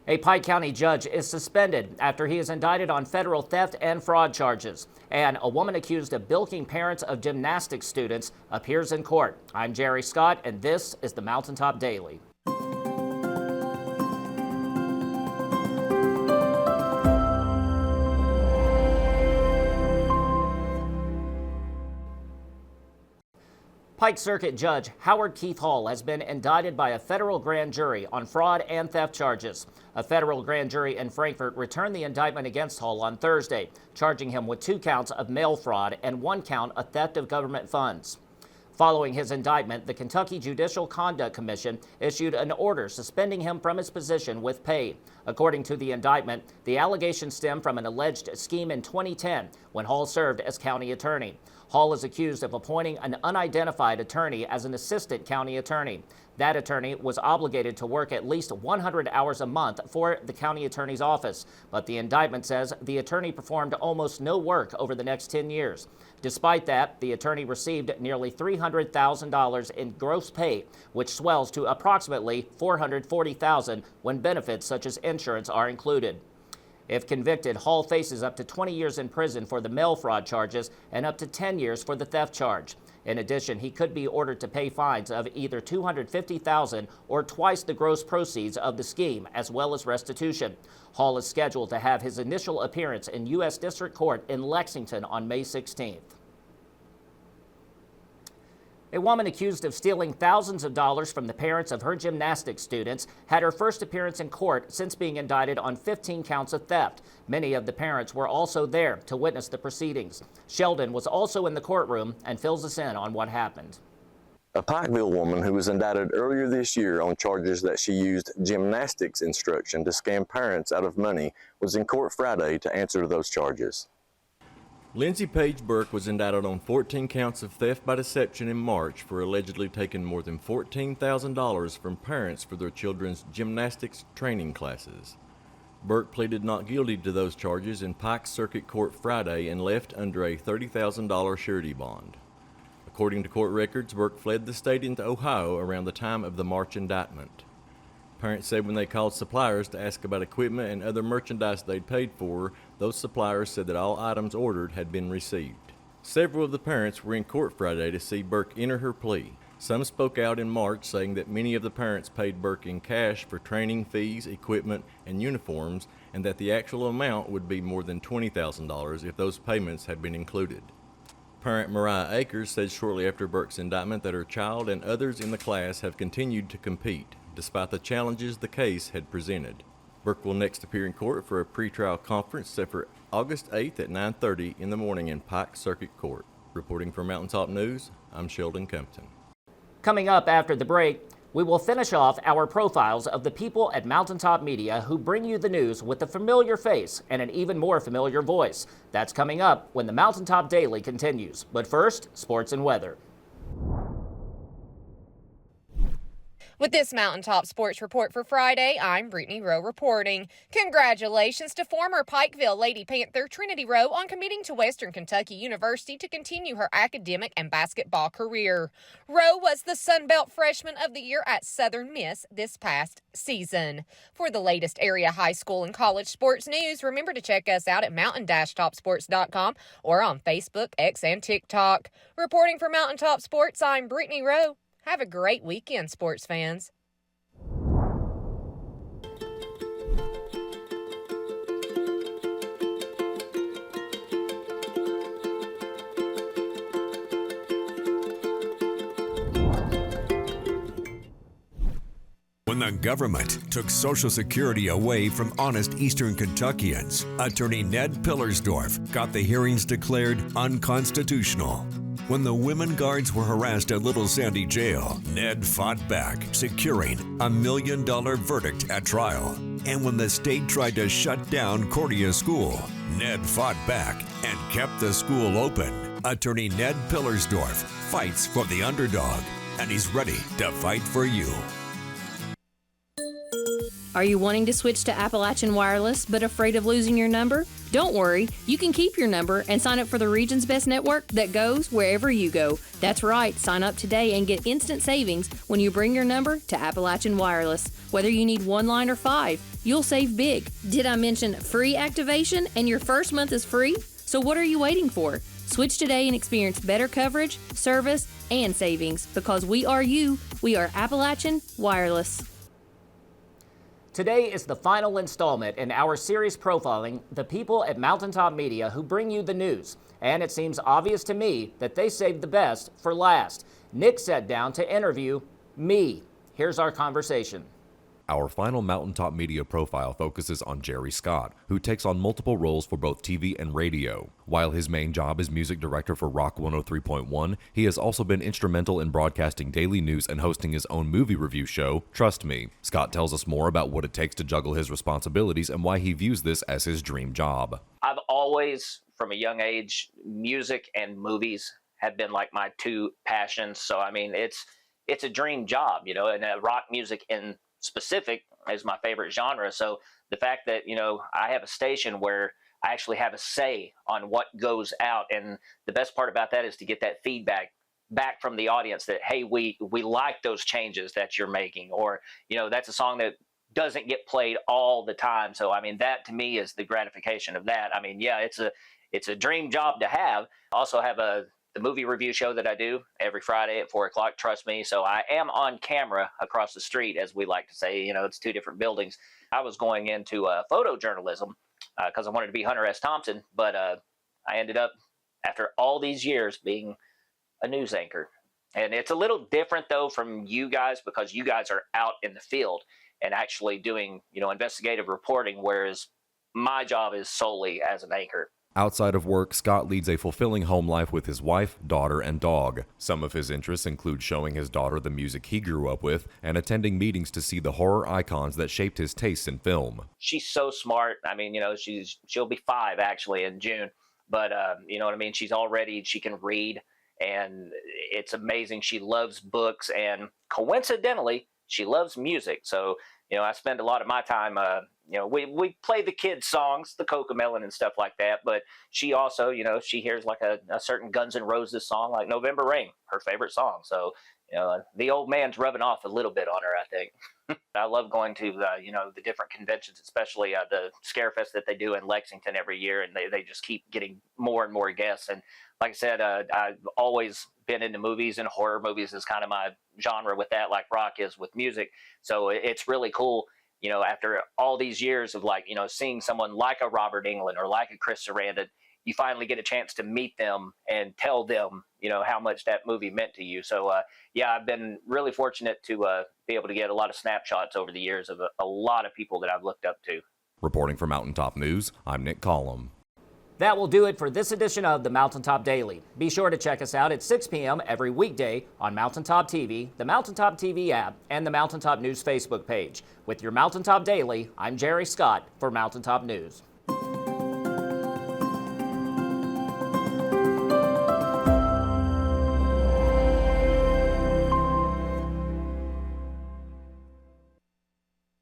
A Pike County judge is suspended after he is indicted on federal theft and fraud charges. And a woman accused of bilking parents of gymnastics students appears in court. I'm Jerry Scott, and this is the Mountaintop Daily. Pike Circuit Judge Howard Keith Hall has been indicted by a federal grand jury on fraud and theft charges. A federal grand jury in Frankfort returned the indictment against Hall on Thursday, charging him with 2 counts of mail fraud and 1 count of theft of government funds. Following his indictment, the Kentucky Judicial Conduct Commission issued an order suspending him from his position with pay. According to the indictment, the allegations stem from an alleged scheme in 2010 when Hall served as county attorney. Hall is accused of appointing an unidentified attorney as an assistant county attorney. That attorney was obligated to work at least 100 hours a month for the county attorney's office, but the indictment says the attorney performed almost no work over the next 10 years. Despite that, the attorney received nearly $300,000 in gross pay, which swells to approximately $440,000 when benefits such as insurance are included. If convicted, Hall faces up to 20 years in prison for the mail fraud charges and up to 10 years for the theft charge. In addition, he could be ordered to pay fines of either $250,000 or twice the gross proceeds of the scheme, as well as restitution. Hall is scheduled to have his initial appearance in U.S. District Court in Lexington on May 16th. A woman accused of stealing thousands of dollars from the parents of her gymnastics students had her first appearance in court since being indicted on 15 counts of theft. Many of the parents were also there to witness the proceedings. Sheldon was also in the courtroom and fills us in on what happened. A Pikeville woman who was indicted earlier this year on charges that she used gymnastics instruction to scam parents out of money was in court Friday to answer those charges. Lindsay Page Burke was indicted on 14 counts of theft by deception in March for allegedly taking more than $14,000 from parents for their children's gymnastics training classes. Burke pleaded not guilty to those charges in Pike Circuit Court Friday and left under a $30,000 surety bond. According to court records, Burke fled the state into Ohio around the time of the March indictment. Parents said when they called suppliers to ask about equipment and other merchandise they'd paid for, those suppliers said that all items ordered had been received. Several of the parents were in court Friday to see Burke enter her plea. Some spoke out in March saying that many of the parents paid Burke in cash for training fees, equipment, and uniforms, and that the actual amount would be more than $20,000 if those payments had been included. Parent Mariah Akers said shortly after Burke's indictment that her child and others in the class have continued to compete, despite the challenges the case had presented. Burke will next appear in court for a pretrial conference set for August 8th at 9:30 in the morning in Pike Circuit Court. Reporting for Mountaintop News, I'm Sheldon Compton. Coming up after the break, we will finish off our profiles of the people at Mountaintop Media who bring you the news with a familiar face and an even more familiar voice. That's coming up when the Mountaintop Daily continues. But first, sports and weather. With this Mountaintop Sports Report for Friday, I'm Brittany Rowe reporting. Congratulations to former Pikeville Lady Panther Trinity Rowe on committing to Western Kentucky University to continue her academic and basketball career. Rowe was the Sun Belt Freshman of the Year at Southern Miss this past season. For the latest area high school and college sports news, remember to check us out at mountain-topsports.com or on Facebook, X, and TikTok. Reporting for Mountaintop Sports, I'm Brittany Rowe. Have a great weekend, sports fans. When the government took Social Security away from honest Eastern Kentuckians, Attorney Ned Pillersdorf got the hearings declared unconstitutional. When the women guards were harassed at Little Sandy Jail, Ned fought back, securing a $1 million verdict at trial. And when the state tried to shut down Cordia School, Ned fought back and kept the school open. Attorney Ned Pillersdorf fights for the underdog, and he's ready to fight for you. Are you wanting to switch to Appalachian Wireless but afraid of losing your number? Don't worry, you can keep your number and sign up for the region's best network that goes wherever you go. That's right, sign up today and get instant savings when you bring your number to Appalachian Wireless. Whether you need 1 line or 5, you'll save big. Did I mention free activation and your first month is free? So what are you waiting for? Switch today and experience better coverage, service, and savings because we are you. We are Appalachian Wireless. Today is the final installment in our series profiling the people at Mountaintop Media who bring you the news. And it seems obvious to me that they saved the best for last. Nick sat down to interview me. Here's our conversation. Our final Mountaintop Media profile focuses on Jerry Scott, who takes on multiple roles for both TV and radio. While his main job is music director for Rock 103.1, he has also been instrumental in broadcasting daily news and hosting his own movie review show, Trust Me. Scott tells us more about what it takes to juggle his responsibilities and why he views this as his dream job. I've always, from a young age, music and movies have been like my two passions. So, I mean, it's a dream job, you know, and rock music in specific is my favorite genre. So the fact that, you know, I have a station where I actually have a say on what goes out. And the best part about that is to get that feedback back from the audience that, hey, we like those changes that you're making, or, you know, that's a song that doesn't get played all the time. So, I mean, that to me is the gratification of that. I mean, yeah, it's a dream job to have. I also have the movie review show that I do every Friday at 4 o'clock, Trust Me. So I am on camera across the street, as we like to say. You know, it's 2 different buildings. I was going into photojournalism because I wanted to be Hunter S. Thompson, but I ended up, after all these years, being a news anchor. And it's a little different, though, from you guys, because you guys are out in the field and actually doing, you know, investigative reporting, whereas my job is solely as an anchor. Outside of work, Scott leads a fulfilling home life with his wife, daughter, and dog. Some of his interests include showing his daughter the music he grew up with and attending meetings to see the horror icons that shaped his tastes in film. She's so smart. I mean, you know, she'll be 5 actually in June, but you know what I mean? She can read, and it's amazing. She loves books, and coincidentally, she loves music. So, you know, I spend a lot of my time, you know, we play the kids' songs, the Cocomelon and stuff like that. But she also, you know, she hears like a certain Guns N' Roses song, like November Rain, her favorite song. So, you know, the old man's rubbing off a little bit on her, I think. I love going to, you know, the different conventions, especially the Scarefest that they do in Lexington every year. And they just keep getting more and more guests. And like I said, I've always been into movies, and horror movies is kind of my genre with that, like rock is with music. So it's really cool, you know, after all these years of, like, you know, seeing someone like a Robert Englund or like a Chris Sarandon, you finally get a chance to meet them and tell them, you know, how much that movie meant to you. So, yeah, I've been really fortunate to be able to get a lot of snapshots over the years of a lot of people that I've looked up to. Reporting for Mountaintop News, I'm Nick Collum. That will do it for this edition of the Mountaintop Daily. Be sure to check us out at 6 p.m. every weekday on Mountaintop TV, the Mountaintop TV app, and the Mountaintop News Facebook page. With your Mountaintop Daily, I'm Jerry Scott for Mountaintop News.